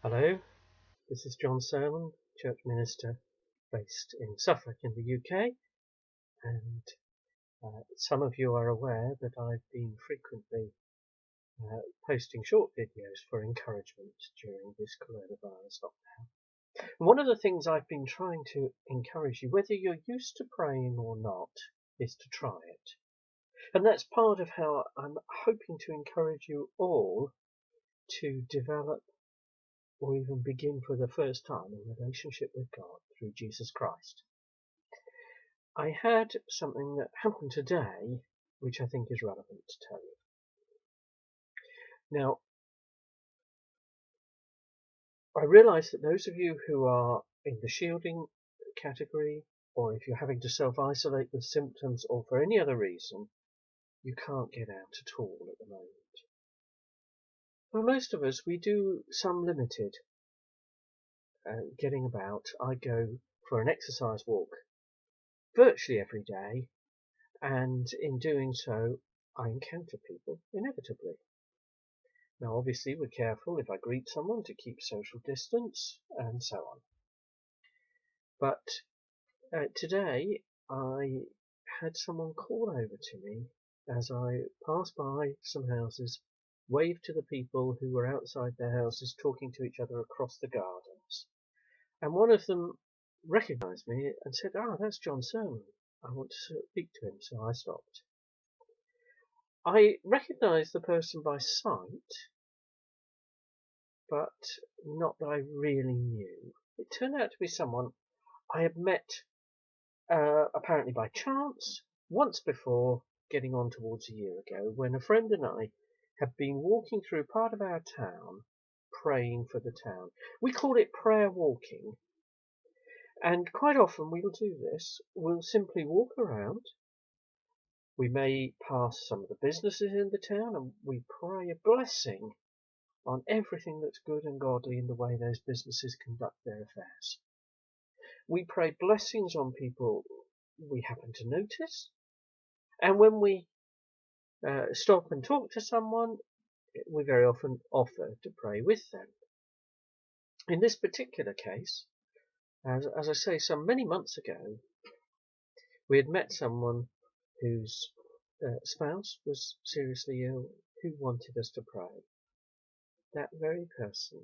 Hello, this is Jon Sermon, church minister based in Suffolk in the UK, and some of you are aware that I've been frequently posting short videos for encouragement during this coronavirus lockdown. And one of the things I've been trying to encourage you, whether you're used to praying or not, is to try it. And that's part of how I'm hoping to encourage you all to develop or even begin for the first time a relationship with God through Jesus Christ. I had something that happened today which I think is relevant to tell you. Now, I realise that those of you who are in the shielding category, or if you're having to self-isolate with symptoms or for any other reason, you can't get out at all at the moment. For most of us, we do some limited getting about. I go for an exercise walk virtually every day, and in doing so, I encounter people inevitably. Now, obviously, we're careful if I greet someone to keep social distance and so on. But today, I had someone call over to me as I passed by some houses, waved to the people who were outside their houses talking to each other across the gardens. And one of them recognized me and said, that's Jon Sermon. I want to speak to him, so I stopped. I recognized the person by sight, but not that I really knew. It turned out to be someone I had met apparently by chance once before, getting on towards a year ago, when a friend and I had been walking through part of our town praying for the town. We call it prayer walking, and quite often we'll do this. We'll simply walk around. We may pass some of the businesses in the town and we pray a blessing on everything that's good and godly in the way those businesses conduct their affairs. We pray blessings on people we happen to notice, and when we stop and talk to someone, we very often offer to pray with them. In this particular case, as I say, many months ago, we had met someone whose spouse was seriously ill, who wanted us to pray. That very person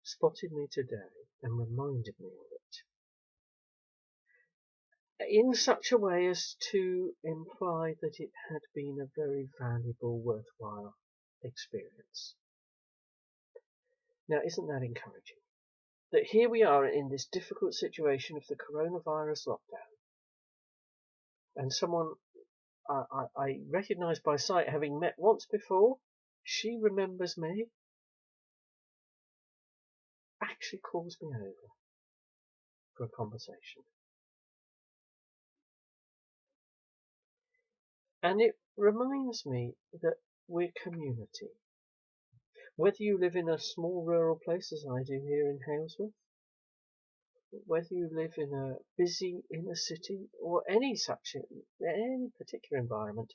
spotted me today and reminded me of it, in such a way as to imply that it had been a very valuable, worthwhile experience. Now, isn't that encouraging? That here we are in this difficult situation of the coronavirus lockdown, and someone I recognise by sight, having met once before, she remembers me, actually calls me over for a conversation. And it reminds me that we're community. Whether you live in a small rural place as I do here in Halesworth, whether you live in a busy inner city or any particular environment,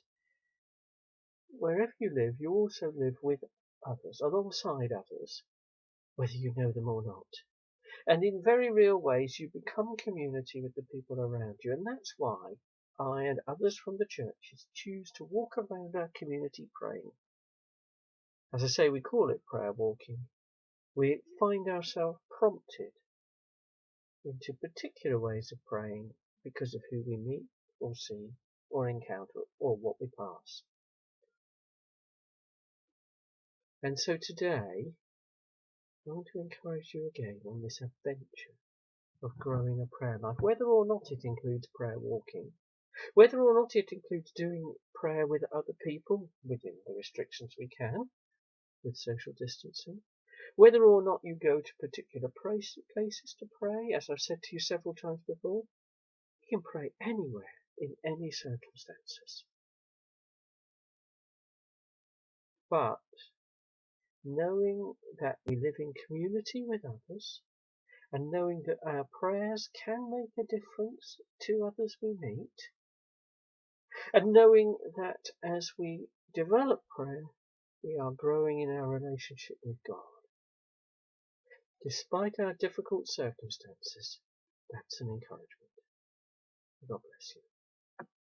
wherever you live, you also live with others, alongside others, whether you know them or not. And in very real ways, you become community with the people around you. And that's why I and others from the churches choose to walk around our community praying. As I say, we call it prayer walking. We find ourselves prompted into particular ways of praying because of who we meet or see or encounter or what we pass. And so today, I want to encourage you again on this adventure of growing a prayer life, whether or not it includes prayer walking, whether or not it includes doing prayer with other people within the restrictions we can, with social distancing, whether or not you go to particular places to pray. As I've said to you several times before, you can pray anywhere, in any circumstances. But knowing that we live in community with others, and knowing that our prayers can make a difference to others we meet, and knowing that as we develop prayer, we are growing in our relationship with God. Despite our difficult circumstances, that's an encouragement. God bless you.